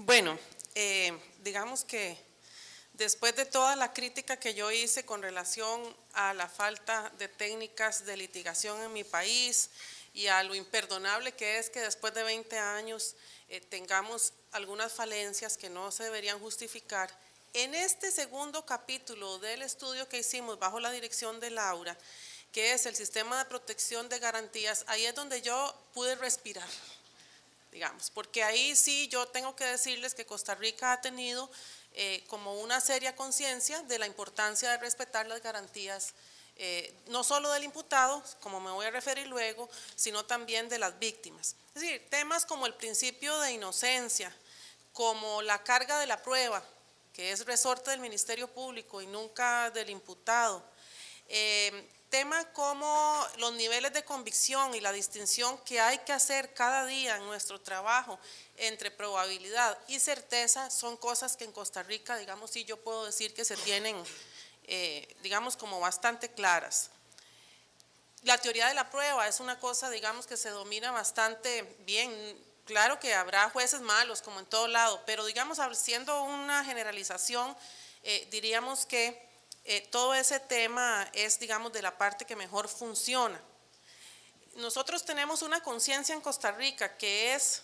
Bueno, digamos que después de toda la crítica que yo hice con relación a la falta de técnicas de litigación en mi país y a lo imperdonable que es que después de 20 años tengamos algunas falencias que no se deberían justificar, en este segundo capítulo del estudio que hicimos bajo la dirección de Laura, que es el sistema de protección de garantías, ahí es donde yo pude respirar, digamos, porque ahí sí yo tengo que decirles que Costa Rica ha tenido como una seria conciencia de la importancia de respetar las garantías, no solo del imputado, como me voy a referir luego, sino también de las víctimas. Es decir, temas como el principio de inocencia, como la carga de la prueba, que es resorte del Ministerio Público y nunca del imputado, temas como los niveles de convicción y la distinción que hay que hacer cada día en nuestro trabajo entre probabilidad y certeza son cosas que en Costa Rica, digamos, sí yo puedo decir que se tienen, digamos, como bastante claras. La teoría de la prueba es una cosa, digamos, que se domina bastante bien. Claro que habrá jueces malos, como en todo lado, pero digamos, haciendo una generalización, diríamos que todo ese tema es, digamos, de la parte que mejor funciona. Nosotros tenemos una conciencia en Costa Rica que es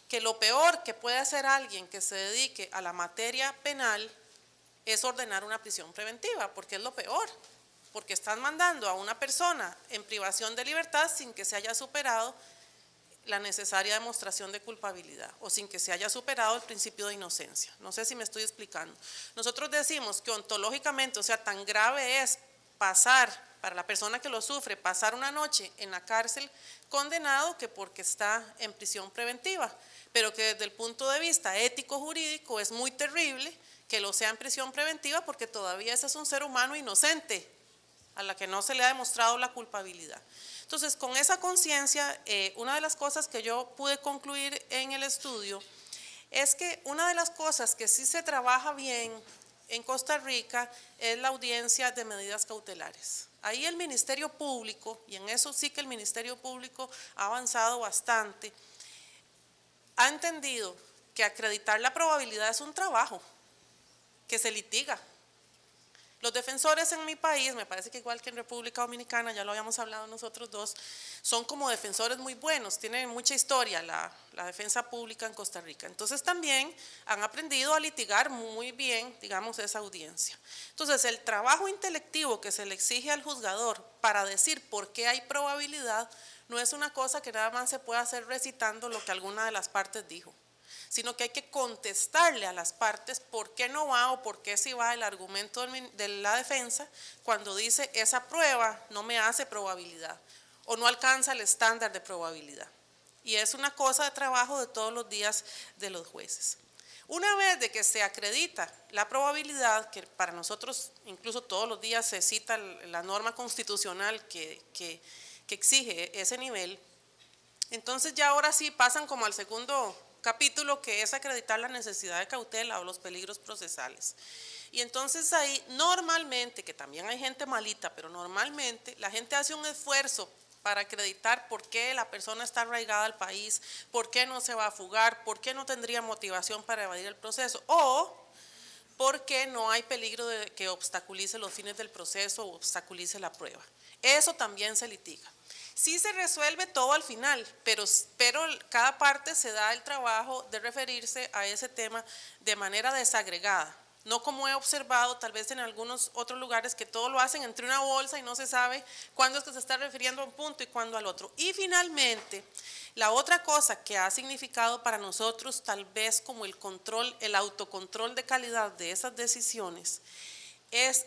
que lo peor que puede hacer alguien que se dedique a la materia penal es ordenar una prisión preventiva, porque es lo peor, porque están mandando a una persona en privación de libertad sin que se haya superado la necesaria demostración de culpabilidad o sin que se haya superado el principio de inocencia. No sé si me estoy explicando. Nosotros decimos que ontológicamente, o sea, tan grave es pasar, para la persona que lo sufre, pasar una noche en la cárcel condenado que porque está en prisión preventiva, pero que desde el punto de vista ético-jurídico es muy terrible que lo sea en prisión preventiva porque todavía ese es un ser humano inocente a la que no se le ha demostrado la culpabilidad. Entonces, con esa conciencia, una de las cosas que yo pude concluir en el estudio es que una de las cosas que sí se trabaja bien en Costa Rica es la audiencia de medidas cautelares. Ahí el Ministerio Público, y en eso sí que el Ministerio Público ha avanzado bastante, ha entendido que acreditar la probabilidad es un trabajo que se litiga. Los defensores en mi país, me parece que igual que en República Dominicana, ya lo habíamos hablado nosotros dos, son como defensores muy buenos, tienen mucha historia la defensa pública en Costa Rica. Entonces también han aprendido a litigar muy bien, digamos, esa audiencia. Entonces el trabajo intelectivo que se le exige al juzgador para decir por qué hay probabilidad no es una cosa que nada más se puede hacer recitando lo que alguna de las partes dijo, sino que hay que contestarle a las partes por qué no va o por qué sí va el argumento de la defensa cuando dice esa prueba no me hace probabilidad o no alcanza el estándar de probabilidad. Y es una cosa de trabajo de todos los días de los jueces. Una vez de que se acredita la probabilidad, que para nosotros incluso todos los días se cita la norma constitucional que exige ese nivel, entonces ya ahora sí pasan como al segundo capítulo, que es acreditar la necesidad de cautela o los peligros procesales. Y entonces ahí normalmente, que también hay gente malita, pero normalmente la gente hace un esfuerzo para acreditar por qué la persona está arraigada al país, por qué no se va a fugar, por qué no tendría motivación para evadir el proceso o por qué no hay peligro de que obstaculice los fines del proceso o obstaculice la prueba. Eso también se litiga. Sí se resuelve todo al final, pero cada parte se da el trabajo de referirse a ese tema de manera desagregada. No como he observado tal vez en algunos otros lugares que todo lo hacen entre una bolsa y no se sabe cuándo es que se está refiriendo a un punto y cuándo al otro. Y finalmente, la otra cosa que ha significado para nosotros tal vez como el control, el autocontrol de calidad de esas decisiones es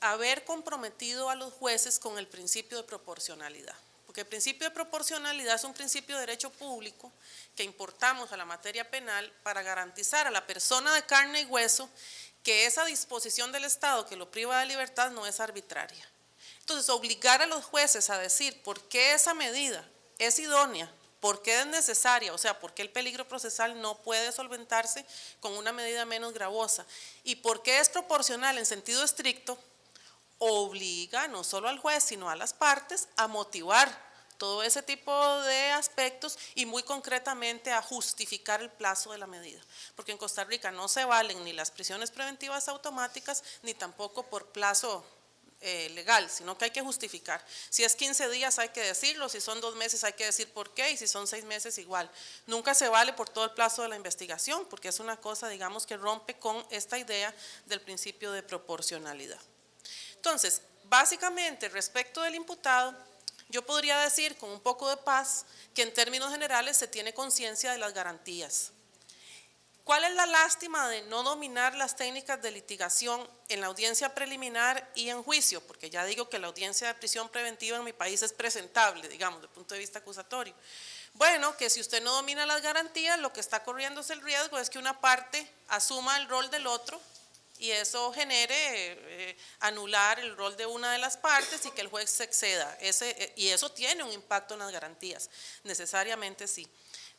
haber comprometido a los jueces con el principio de proporcionalidad. Porque el principio de proporcionalidad es un principio de derecho público que importamos a la materia penal para garantizar a la persona de carne y hueso que esa disposición del Estado que lo priva de libertad no es arbitraria. Entonces, obligar a los jueces a decir por qué esa medida es idónea, por qué es necesaria, o sea, por qué el peligro procesal no puede solventarse con una medida menos gravosa y por qué es proporcional en sentido estricto, obliga no solo al juez, sino a las partes a motivar todo ese tipo de aspectos y muy concretamente a justificar el plazo de la medida, porque en Costa Rica no se valen ni las prisiones preventivas automáticas ni tampoco por plazo legal, sino que hay que justificar. Si es 15 días hay que decirlo, si son 2 meses hay que decir por qué y si son 6 meses igual. Nunca se vale por todo el plazo de la investigación porque es una cosa, digamos, que rompe con esta idea del principio de proporcionalidad. Entonces, básicamente respecto del imputado, yo podría decir con un poco de paz que en términos generales se tiene conciencia de las garantías. ¿Cuál es la lástima de no dominar las técnicas de litigación en la audiencia preliminar y en juicio? Porque ya digo que la audiencia de prisión preventiva en mi país es presentable, digamos, desde el punto de vista acusatorio. Bueno, que si usted no domina las garantías, lo que está corriendo es el riesgo es que una parte asuma el rol del otro y eso genere anular el rol de una de las partes y que el juez se exceda. Y eso tiene un impacto en las garantías, necesariamente sí.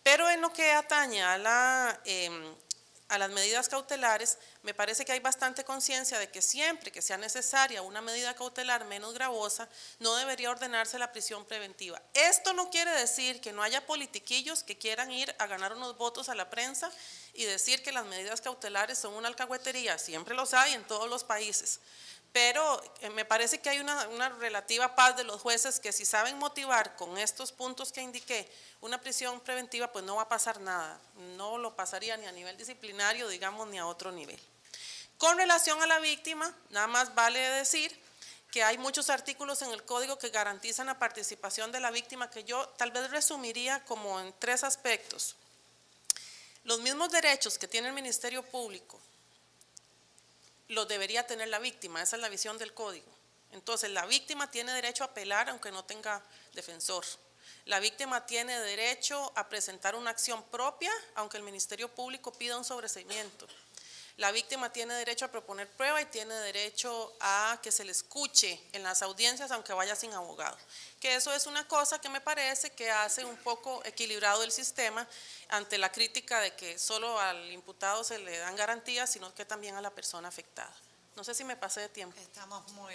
Pero en lo que atañe a las medidas cautelares, me parece que hay bastante conciencia de que siempre que sea necesaria una medida cautelar menos gravosa, no debería ordenarse la prisión preventiva. Esto no quiere decir que no haya politiquillos que quieran ir a ganar unos votos a la prensa y decir que las medidas cautelares son una alcahuetería, siempre los hay en todos los países. Pero me parece que hay una relativa paz de los jueces que si saben motivar con estos puntos que indiqué una prisión preventiva, pues no va a pasar nada, no lo pasaría ni a nivel disciplinario, digamos, ni a otro nivel. Con relación a la víctima, nada más vale decir que hay muchos artículos en el código que garantizan la participación de la víctima, que yo tal vez resumiría como en 3 aspectos. Los mismos derechos que tiene el Ministerio Público los debería tener la víctima, esa es la visión del código. Entonces, la víctima tiene derecho a apelar aunque no tenga defensor. La víctima tiene derecho a presentar una acción propia aunque el Ministerio Público pida un sobreseimiento. La víctima tiene derecho a proponer prueba y tiene derecho a que se le escuche en las audiencias aunque vaya sin abogado. Que eso es una cosa que me parece que hace un poco equilibrado el sistema ante la crítica de que solo al imputado se le dan garantías, sino que también a la persona afectada. No sé si me pasé de tiempo. Estamos muy